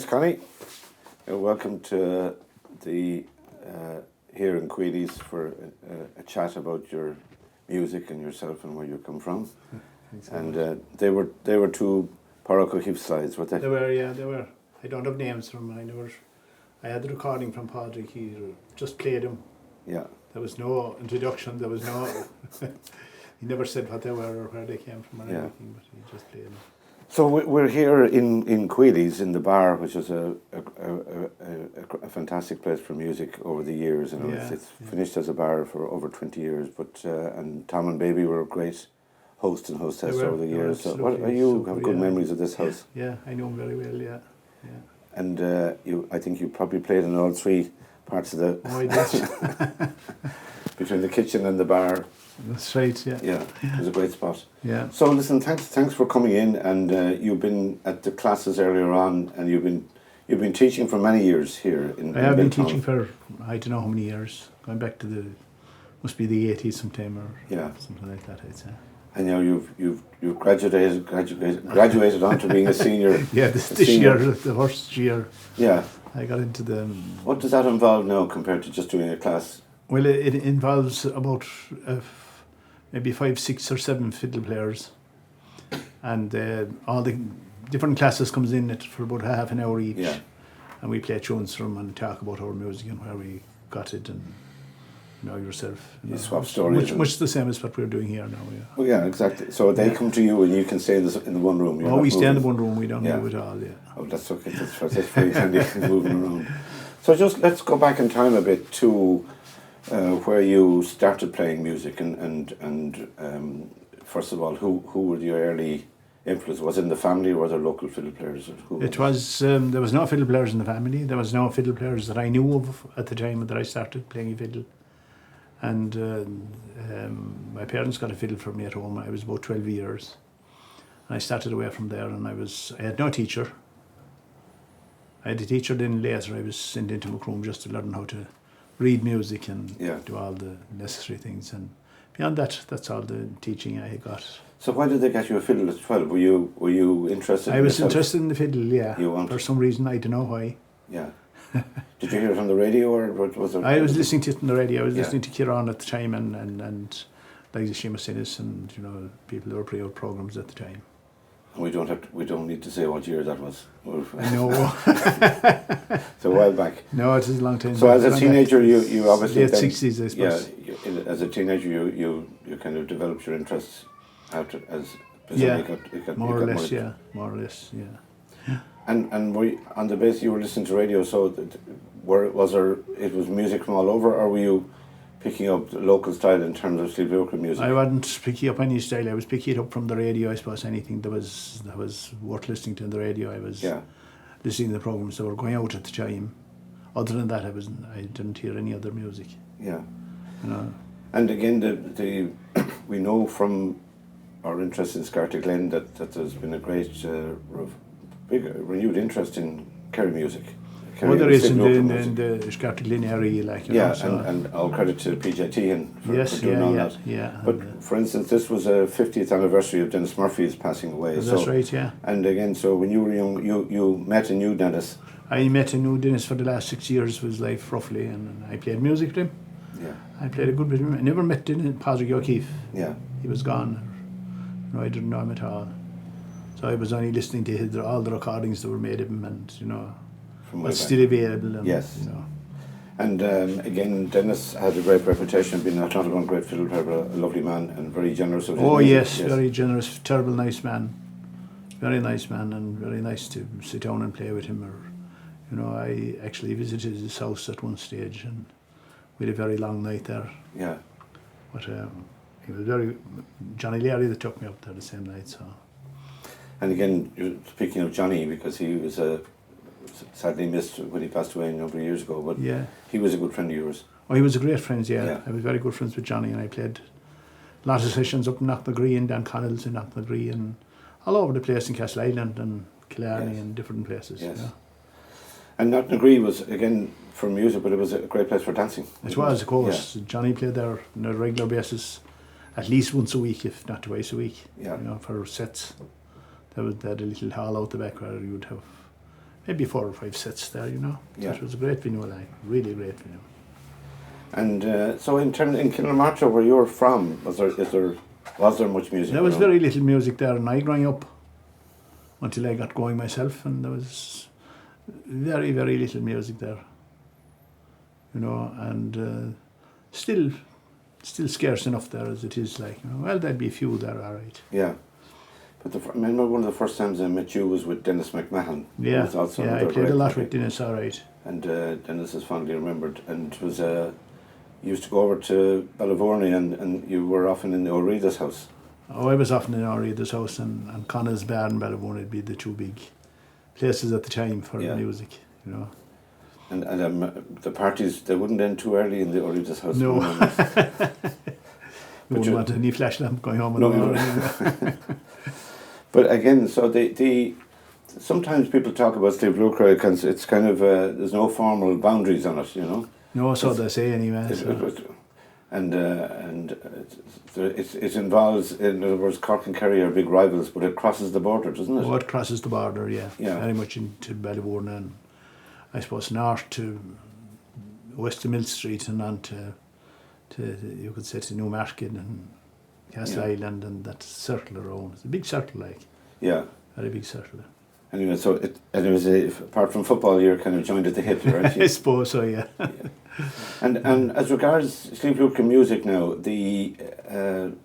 Thanks, Connie. Welcome to the here in Queally's for a chat about your music and yourself and where you come from. Thanks and they were two Pádraig slides, weren't they? They were, yeah, they were. I don't have names from them. I had the recording from Pádraig. He just played them. Yeah. There was no introduction. There was no. He never said what they were or where they came from or anything, but he just played them. So we're here in Queally's in the bar, which is a fantastic place for music over the years. You know, it's finished as a bar for over 20 years. But and Tom and Baby were a great host and hostess over the years. So you have good memories of this house? Yeah, I know him very well. Yeah. And I think you probably played in all three parts of the. Oh, I did. Between the kitchen and the bar. That's right, yeah. Yeah, it was a great spot. Yeah. So listen, thanks for coming in, and you've been at the classes earlier on, and you've been teaching for many years here in. I have been teaching for I don't know how many years, going back to must be the 80s sometime or something like that, I'd say. And now you've graduated on to being a senior. Yeah, this year, the first year. Yeah. I got into the. What does that involve now compared to just doing a class? Well, it involves about maybe 5, 6 or 7 fiddle players, and all the different classes comes in for about half an hour each, and we play tunes from them and talk about our music and where we got it and yourself. You swap stories. Much the same as what we're doing here now. Yeah. Well, yeah, exactly. So they come to you and you can stay in the one room. We stay in the one room. We don't move at all. Yeah. Oh, that's okay. That's very handy moving around. So just let's go back in time a bit to. Where you started playing music and first of all, who were your early influence? Was it in the family or were there local fiddle players? It was, there was no fiddle players in the family. There was no fiddle players that I knew of at the time that I started playing fiddle. And my parents got a fiddle for me at home. I was about 12 years. And I started away from there and I had no teacher. I had a teacher then later. I was sent into Macroom just to learn how to read music and do all the necessary things, and beyond that, that's all the teaching I got. So why did they get you a fiddle at 12? Were you interested? I was interested in the fiddle, yeah. For some reason, I don't know why. Yeah. Did you hear it on the radio or was it? I was listening to it on the radio. I was listening to Kerry at the time, and like the Seamus Innes and people that were playing out programs at the time. And we don't need to say what year that was. I know. It's a while back. No, it is a long time. So as a teenager, you obviously late 60s, I suppose. Yeah, as a teenager, you kind of developed your interests after more or less, yeah. And were you, on the basis you were listening to radio, so it was music from all over, or were you picking up the local style in terms of Sliabh Luachra music? I wasn't picking up any style. I was picking it up from the radio, I suppose. Anything that was worth listening to on the radio, I was listening to the programs that were going out at the time. Other than that, I didn't hear any other music. Yeah. And again, we know from our interest in Scoil Glen that there's been a great, big renewed interest in Kerry music. Well, there is in the Scoil Glen area, and all credit to PJT for doing all that. Yeah. But for instance, this was a 50th anniversary of Denis Murphy's passing away. That's right, yeah. And again, so when you were young, you met and knew Denis. I met and knew Denis for the last 6 years of his life, roughly, and I played music with him. Yeah. I played a good bit of him. I never met Pádraig O'Keefe. Yeah. He was gone. I didn't know him at all. So I was only listening to all the recordings that were made of him, and what's still available. And, yes. And again, Denis had a great reputation of being not only one great fiddle player, but a lovely man and very generous of his music. Yes, very generous, terrible nice man. Very nice man, and very nice to sit down and play with him. I actually visited his house at one stage, and we had a very long night there. Yeah. But he was Johnny Leary that took me up there the same night. So. And again, you're speaking of Johnny, because he was sadly missed when he passed away a number of years ago, but he was a good friend of yours. Oh, he was a great friend, yeah. I was very good friends with Johnny, and I played a lot of sessions up in Knocknagree and Dan Connell's in Knocknagree and all over the place in Castle Island and Killarney and different places. Yes. And Knocknagree was, again, for music, but it was a great place for dancing. It was, of course. Yeah. Johnny played there on a regular basis, at least once a week, if not twice a week, for sets. They had a little hall out the back where you would have maybe 4 or 5 sets there, you know. Yeah. So it was a great venue, like, really great venue. And so in Martra, where you're from, was there much music? There was around? very little music there, and I growing up until I got going myself, and there was very, very little music there, you know, and still scarce enough there as it is, like, you know. Well, there'd be a few there, all right. Yeah. But I remember one of the first times I met you was with Denis McMahon. Yeah, Was also yeah, I another played a great lot guy. with Denis, all right. And Denis is fondly remembered. And it was you used to go over to Ballyvourney, and you were often in the O'Reilly's house. Oh, I was often in O'Reilly's house, and Connor's Bar and Ballyvourney would be the two big places at the time for music, you know. And the parties, they wouldn't end too early in the O'Reilly's house. No. But Wouldn't you- want any flash lamp going home. No. But again, so the sometimes people talk about Sliabh Luachra because it's kind of there's no formal boundaries on it, you know. No, so they say anyway. And it involves, in other words, Cork and Kerry are big rivals, but it crosses the border, doesn't it? Oh, it crosses the border, yeah. Yeah. Very much into Ballyvourney, and I suppose north to west of Mill Street and on to you could say to Newmarket and Castle Island and that circle around. It's a big circle, like. Yeah. Very big circle. Anyway, so apart from football, you're kind of joined at the hip, right? I suppose so, yeah. And as regards Sliabh Luachra music now, the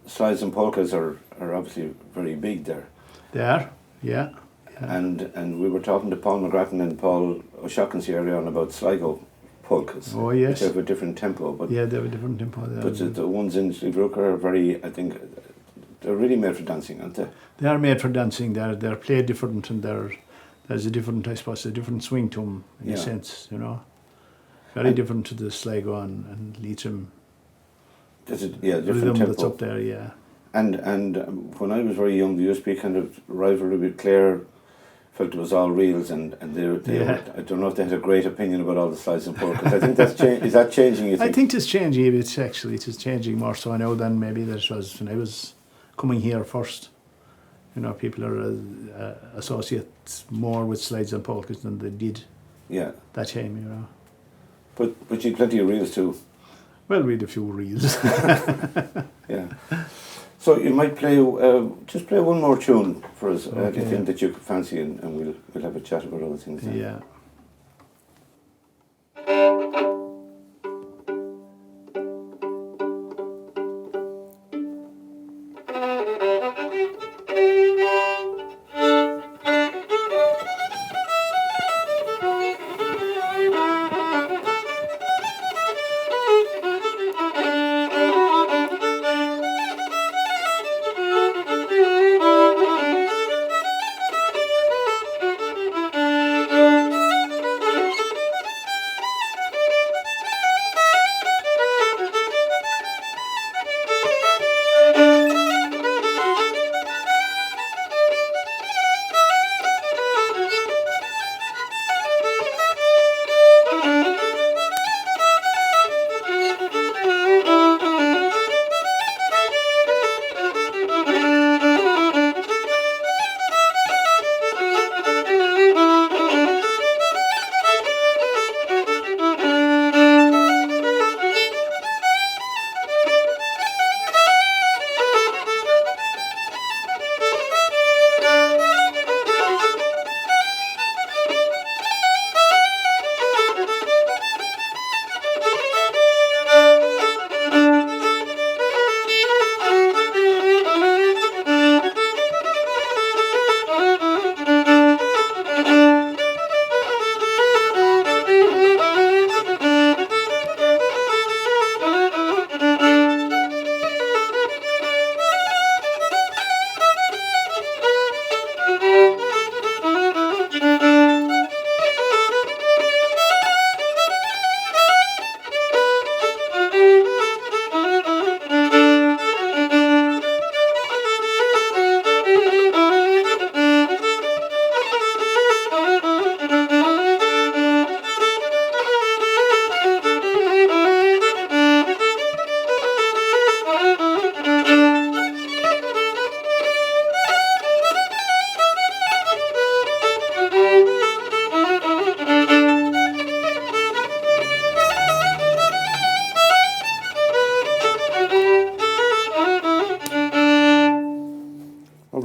slides and polkas are obviously very big there. They are, yeah. And we were talking to Paul McGrattan and Paul O'Shaughnessy's earlier on about Sligo polkas. Oh, yes. Which have a different tempo. But Yeah, they have a different tempo there. But the ones in Sliabh Luachra are very, I think, they're really made for dancing, aren't they? They are made for dancing. They're played different, and there's a different, I suppose, a different swing to them in a sense, you know. Very different to the Sligo and Leitrim There's different rhythm tempo. that's up there, yeah. And when I was very young, there used to be kind of rivalry with Clare. Felt it was all reels, and they were, I don't know if they had a great opinion about all the slides and polkas. I think that's is that changing, you think? I think it's changing a bit, actually. It's changing more so now than maybe that it was when I was coming here first. You know, people are associate more with slides and polkas than they did that time, you know. But you had plenty of reels too. Well, we had a few reels. Yeah. So you might play, just play one more tune for us, anything that you fancy, and we'll have a chat about other things then. Yeah.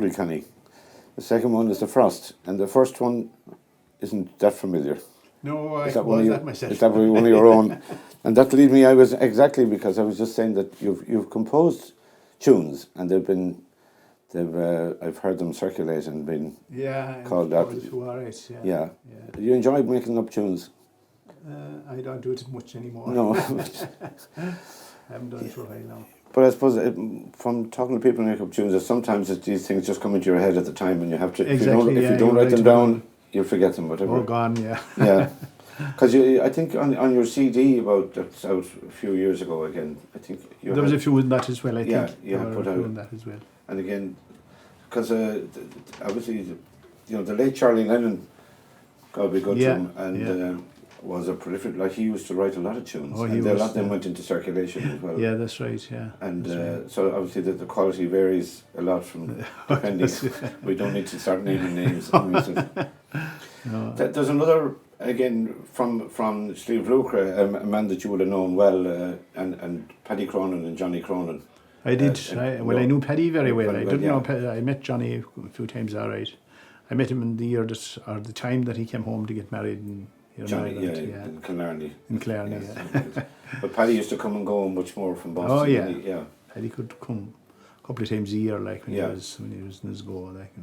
lovely, Connie. The second one is the Frost, and the first one isn't that familiar. No, I Is that was that myself. Is that one of your own? And that lead me. I was exactly because I was just saying that you've composed tunes, and I've heard them circulate and been called out. Yeah. You enjoy making up tunes? I don't do it much anymore. No. I haven't done it for a while now. But I suppose from talking to people who make up tunes, sometimes these things just come into your head at the time, and you have to. Exactly, if you don't write them down, you'll forget them. Whatever. Oh, gone, yeah. Yeah. Because I think on your CD that's out a few years ago again, I think there was a few in that as well. I think. Yeah, you had put out in that as well. And again, because obviously, the late Charlie Lennon, God be good to him, and was a prolific. Like, he used to write a lot of tunes, and a lot of them went into circulation as well. Yeah, that's right. Yeah. And so obviously the quality varies a lot from depending. We don't need to start naming names. No. There's another. Again, from Sliabh Luachra, a man that you would have known well, and Paddy Cronin and Johnny Cronin. I did. I knew Paddy very well. I didn't know Paddy. I met Johnny a few times. All right, I met him in the year the time that he came home to get married in Johnny, Ireland, in Killarney. In Killarney, yes. But Paddy used to come and go much more from Boston. Oh yeah, Paddy could come a couple of times a year, like when he was in his go, like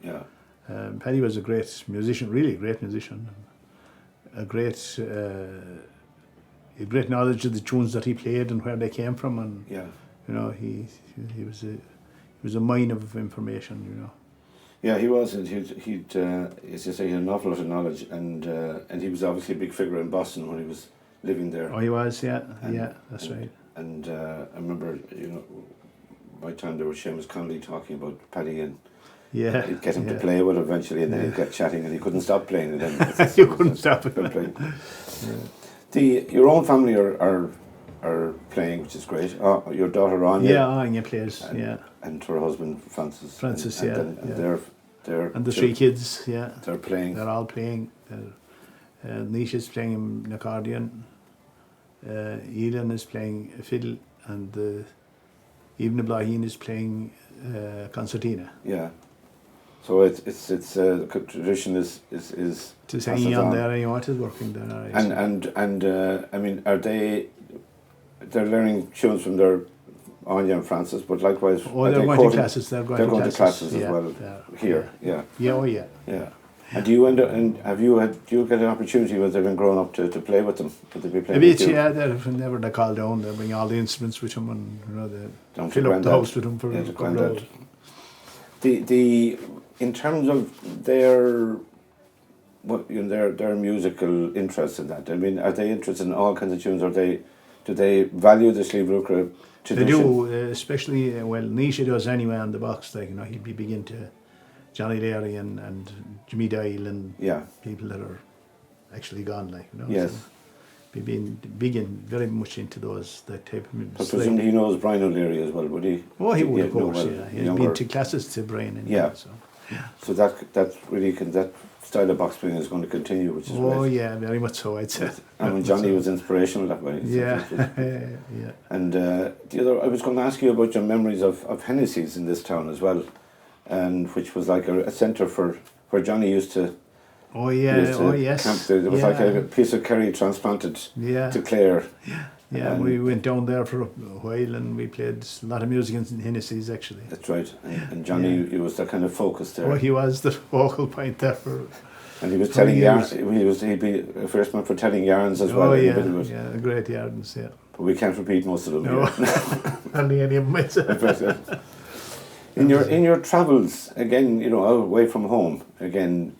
Yeah. Paddy was a great musician, really great musician. A great knowledge of the tunes that he played and where they came from, and he was a mine of information, Yeah, he was, and he'd as you say, he had an awful lot of knowledge, and he was obviously a big figure in Boston when he was living there. Oh, he was, that's right. And I remember, by the time there was Seamus Connolly talking about Paddy, and he'd get him to play with eventually, and then he'd get chatting, and he couldn't stop playing it. Then you couldn't stop it. Playing. Your own family are playing, which is great. Your daughter Anya. Yeah, Anya plays. And her husband Francis. And the three kids. Yeah, they're playing. They're all playing. Nisha's playing an accordion. Elin is playing a fiddle, and Even Bóithrín is playing concertina. Yeah. So it's the tradition is to hanging on there, it is working there. Right. And I mean, they're learning tunes from their Anya and Francis, but likewise. Oh, they're going to classes. They're going to classes as well here. Yeah. Yeah. Oh, yeah. Yeah. And do you do you get an opportunity when they've been grown up to play with them? Would they be playing with you? Yeah. Whenever they call down, they bring all the instruments with them, and they fill up the house with them for a couple of hours. In terms of their musical interests in that, I mean, are they interested in all kinds of tunes? Do they value the Sliabh Luachra tradition? They do, especially Nisha does anyway on the box. Like he'd be big into Johnny Leary and Jimmy Dial and people that are actually gone. Yes. So be big and very much into that type of music. But presumably he knows Brian O'Leary as well, would he? Oh, he would, of course. He's been to classes to Brian. So that really that style of box playing is going to continue, which is great. Oh yeah, very much so, I'd say. And Johnny was inspirational that way. Yeah. And I was going to ask you about your memories of Hennessy's in this town as well, and which was like a centre for where Johnny used to. Oh yeah. Oh yes. Camp there. There was like a piece of Kerry transplanted to Clare. Yeah, we went down there for a while and we played a lot of music in Hennessy's actually. That's right. And Johnny, he was the kind of focus there. Oh, he was the focal point there for. And he was telling yarns. He'd be a first man for telling yarns as well. Oh yeah, great yarns. Yeah. But we can't repeat most of them. No, hardly any of them myself. In your travels again, away from home again,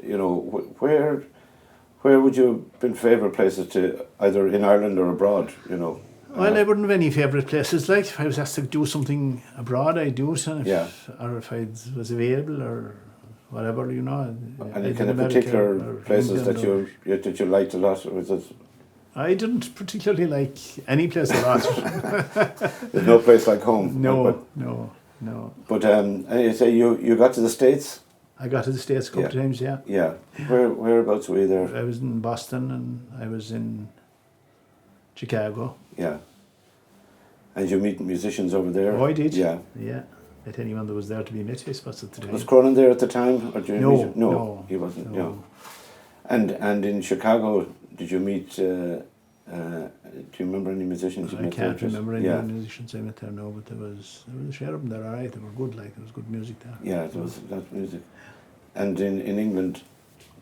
where would you have been favourite places to, either in Ireland or abroad, Well, I wouldn't have any favourite places. Like, if I was asked to do something abroad, I'd do it. Or if I was available or whatever, Any kind of particular places that you liked a lot? Or was it? I didn't particularly like any place a lot. There's no place like home. No. But you say you got to the States? I got to the States a couple of times, yeah. Yeah. Whereabouts were you there? I was in Boston and I was in Chicago. Yeah. And you meet musicians over there? Oh, I did. Yeah. Yeah. met anyone that was there to be met, I suppose, at the time. Was Cronin there at the time? Or did you meet him? No, he wasn't. no. No. And in Chicago, did you meet? Do you remember any musicians you met there? I can't remember any musicians I met there. No, but there was a share of them there. All right, they were good. Like there was good music there. Yeah, there was that music. And in England,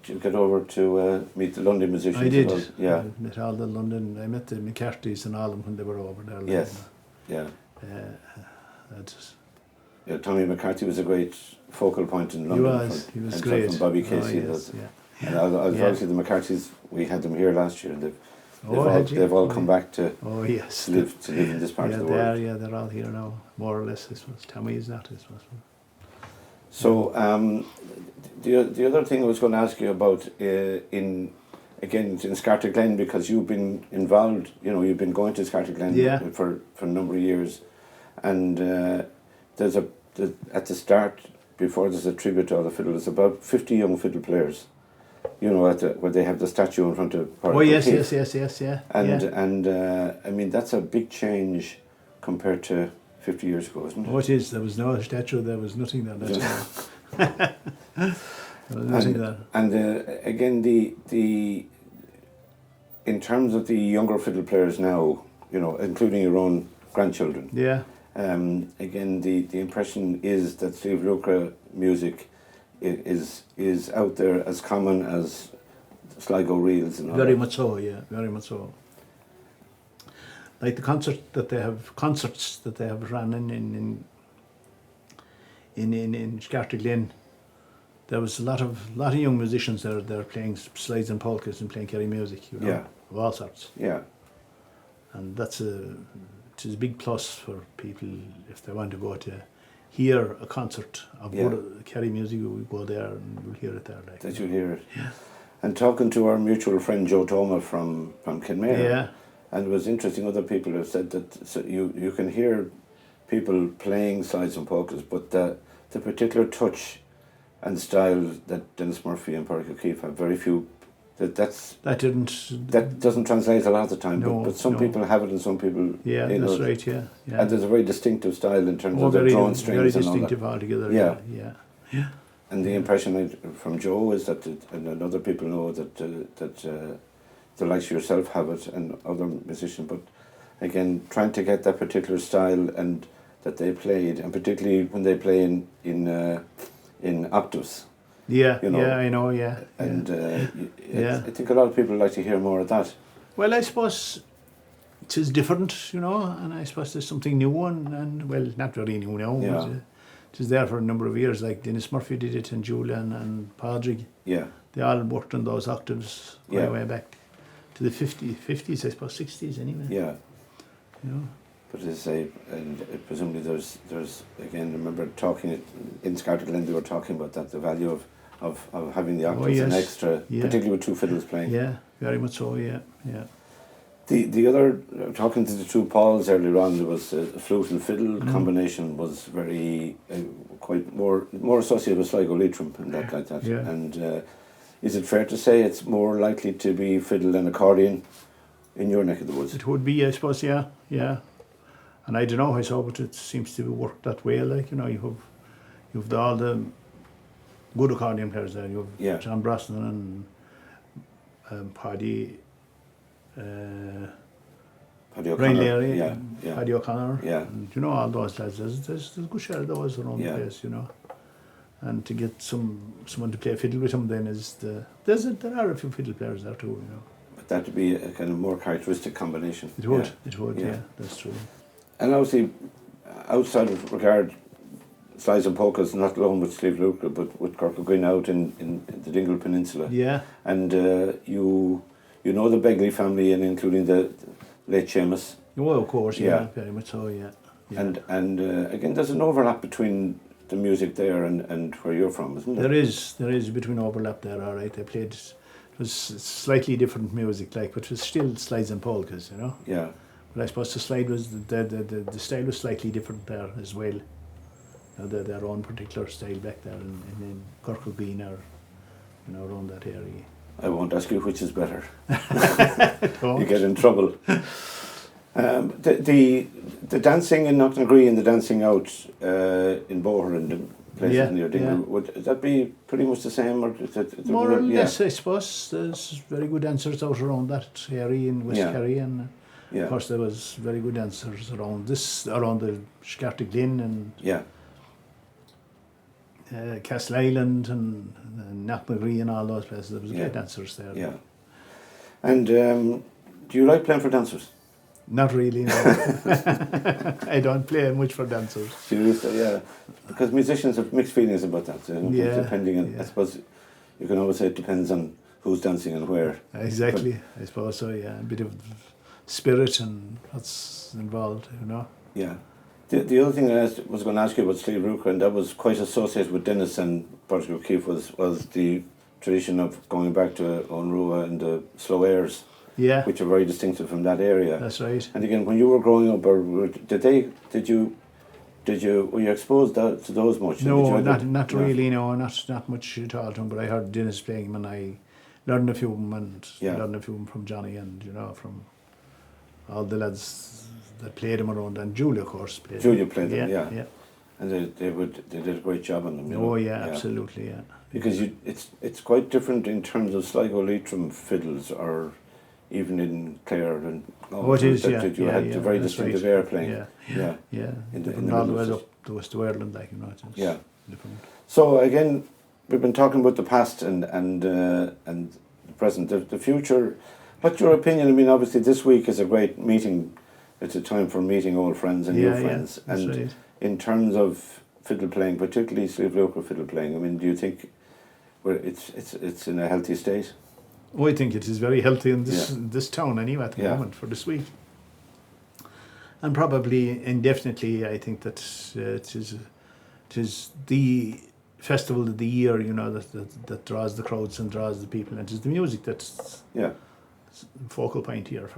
did you get over to meet the London musicians? I did. Yeah, I met all the London. I met the McCarthy's and all of them when they were over there. Like, yes. Yeah. Yeah, Tommy McCarthy was a great focal point in London. He was and great. From Bobby Casey. And obviously the McCarthys, we had them here last year. They've all come back to live in this part of the world. They're all here now, more or less, I suppose. Tommy is not, I suppose. So the other thing I was going to ask you about in Scarta Glen, because you've been involved, you've been going to Scarta Glen for a number of years, and there's at the start, before there's a tribute to all the fiddle, there's about 50 young fiddle players, where they have the statue in front of Pádraig. Yes, yeah. And I mean, that's a big change compared to 50 years ago, isn't it? Oh, it is. There was no statue, there was nothing there. There was nothing there. And again, the in terms of the younger fiddle players now, including your own grandchildren. Yeah. Again, the impression is that Sliabh Luachra music is out there as common as Sligo reels and all very that. much so, yeah, very much so. Like the concerts that they have run in Scarta Glen, there was a lot of young musicians there playing slides and polkas and playing Kerry music, of all sorts. Yeah. And it is a big plus for people if they want to go to hear a concert of good Kerry music. We go there and we'll hear it there. That you'll hear it. Yeah. And talking to our mutual friend Joe Toma from Kenmare, and it was interesting, other people have said that you can hear people playing slides and polkas, but the particular touch and style that Denis Murphy and Pádraig O'Keefe have, very few. That doesn't translate a lot of the time, but some people have it and some people. Yeah, that's right. Yeah. And there's a very distinctive style in terms of the drawn strings very and all that. distinctive altogether. Yeah. And the impression from Joe is that, and other people know that the likes of yourself have it, and other musicians. But again, trying to get that particular style and that they played, and particularly when they play in octaves. Yeah, I know, yeah. And I think a lot of people like to hear more of that. Well, I suppose it is different, and I suppose there's something new and well, not very new now, but it was there for a number of years, like Denis Murphy did it, and Julian and Pádraig. Yeah. They all worked on those octaves way back to the 50s, I suppose, 60s anyway. Yeah. But as I say, and presumably there's again, I remember talking in Scarta Glen, they were talking about that, the value of having the octaves and extra, particularly with two fiddles playing. Yeah, very much so, yeah. The other, talking to the two Pauls earlier on, there was a flute and fiddle combination was very, quite more associated with Sligo Leitrim and that like that. Yeah. And is it fair to say it's more likely to be fiddle and accordion in your neck of the woods? It would be, I suppose, yeah. And I don't know, I saw, but it seems to work that way. Like, you have all the good accordion players there. You have John Brosnan and Paddy O'Connell. Paddy O'Connell. Yeah. And, all those lads. There's a good share of those around the place, And to get someone to play fiddle with them then there are a few fiddle players there too, But that would be a kind of more characteristic combination. It would, yeah, that's true. And obviously, outside of regard, slides and polkas, not alone with Sliabh Luachra, but with Cork out in the Dingle Peninsula. Yeah. And you know the Begley family, and including the late Seamus. Oh, of course, yeah, very much so, yeah. And again, there's an overlap between the music there and where you're from, isn't there? There is between overlap there, all right. They played, it was slightly different music, but it was still slides and polkas, Yeah. But I suppose the slide was, the style was slightly different there as well. Their own particular style back there in Cork or around that area. I won't ask you which is better. You get in trouble. The dancing in Knocknagree and the dancing out in Bóithrín and the places near Dingle, would that be pretty much the same? Or is it More or less, I suppose. There's very good dancers out around that area in West Kerry, and of course there was very good dancers around the Scarty Glynn and Castle Island and Knocknagree and all those places. There was great dancers there. Yeah. And do you like playing for dancers? Not really, no. I don't play much for dancers. Because musicians have mixed feelings about that. Depending on, I suppose you can always say it depends on who's dancing and where. Exactly, I suppose so. Yeah, a bit of spirit and what's involved, you know. Yeah. The other thing I was going to ask you about Sliabh Luachra, and that was quite associated with Denis and Pádraig O'Keefe, was the tradition of going back to Onrua and the slow airs. Yeah. Which are very distinctive from that area. That's right. And again, when you were growing up, were you exposed to those much? No, not really. No, not much at all. But I heard Denis playing them, and I learned a few of them, and learned a few of them from Johnny, and from all the lads that played them around, and Julia, of course, played. Julia played them. Yeah. And they did a great job on them. Oh yeah, absolutely. Yeah. Because it's quite different in terms of Sligo Leitrim fiddles, or even in Clare and it is, you had a very distinctive air playing. Yeah. In all the way up to West Ireland, like, you know. It's different. So again, we've been talking about the past and the present, the future. What's your opinion? I mean, obviously this week is a great meeting. It's a time for meeting old friends and new friends. And right. In terms of fiddle playing, particularly Sliabh Luachra fiddle playing, I mean, do you think it's in a healthy state? Oh, I think it is very healthy in this town anyway at the moment for this week. And probably indefinitely, I think that it is the festival of the year, you know, that draws the crowds and draws the people, and it is the music that's the focal point here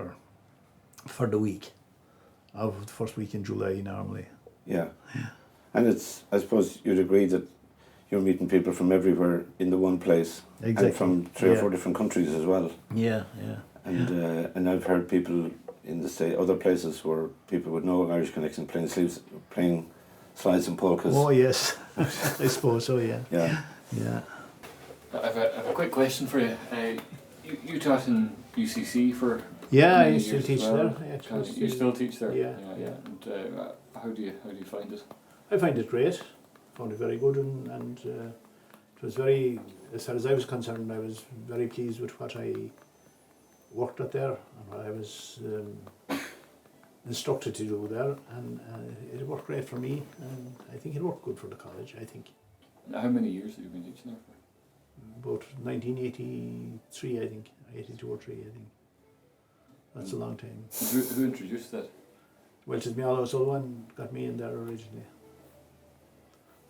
for the week of the first week in July normally. Yeah. And I suppose you'd agree that you're meeting people from everywhere in the one place, and from 3 or 4 different countries as well. Yeah. And I've heard people in the state, other places where people with no Irish connection playing slides and polkas. Oh yes, I suppose so. Yeah. I've a quick question for you. You taught in UCC for I used to teach there. You still teach there? Yeah. And how do you find it? I find it great. Found it very good, and it was very, as far as I was concerned, I was very pleased with what I worked at there and what I was instructed to do there, and it worked great for me, and I think it worked good for the college, I think. How many years have you been teaching there for? About 1983, I think, 82 or 3, I think. That's a long time. Who introduced that? Well, it was Miall O'Sullivan got me in there originally.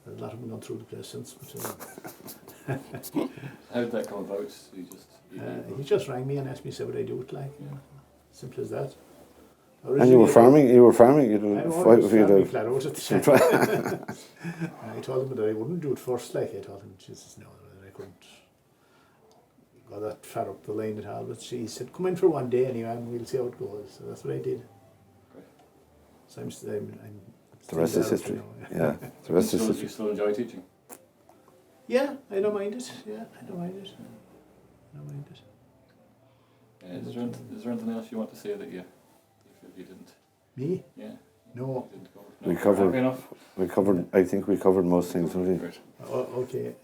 A lot of them gone through the place since. But, how did that come about? He just rang me and asked me, say, would I do it, like, simple as that. Originally, and you were farming. You was farming flat out at the time. I told him that I wouldn't do it first. Like, I told him, Jesus, no, I couldn't go that far up the line at all. But he said, come in for one day anyway, and we'll see how it goes. So that's what I did. Great. So I'm the rest is history. The rest is history. You still enjoy teaching? Yeah, I don't mind it. Is there anything else you want to say that you didn't? Me? Yeah. No. We covered. I think we covered most things, don't we? Great. Oh, okay.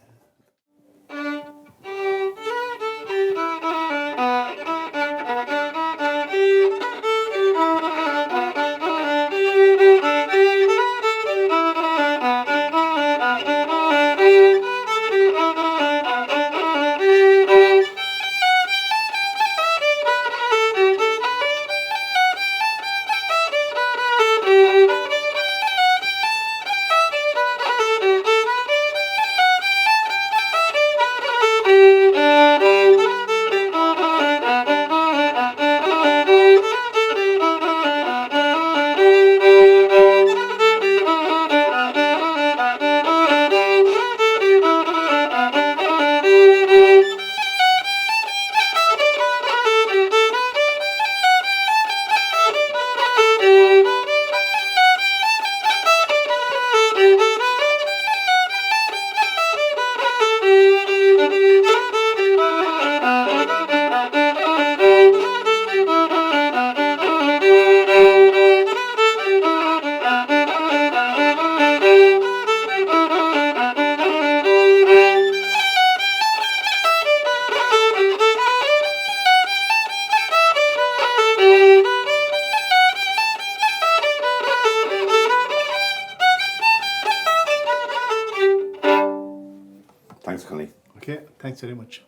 Thanks, Connie. Okay, thanks very much.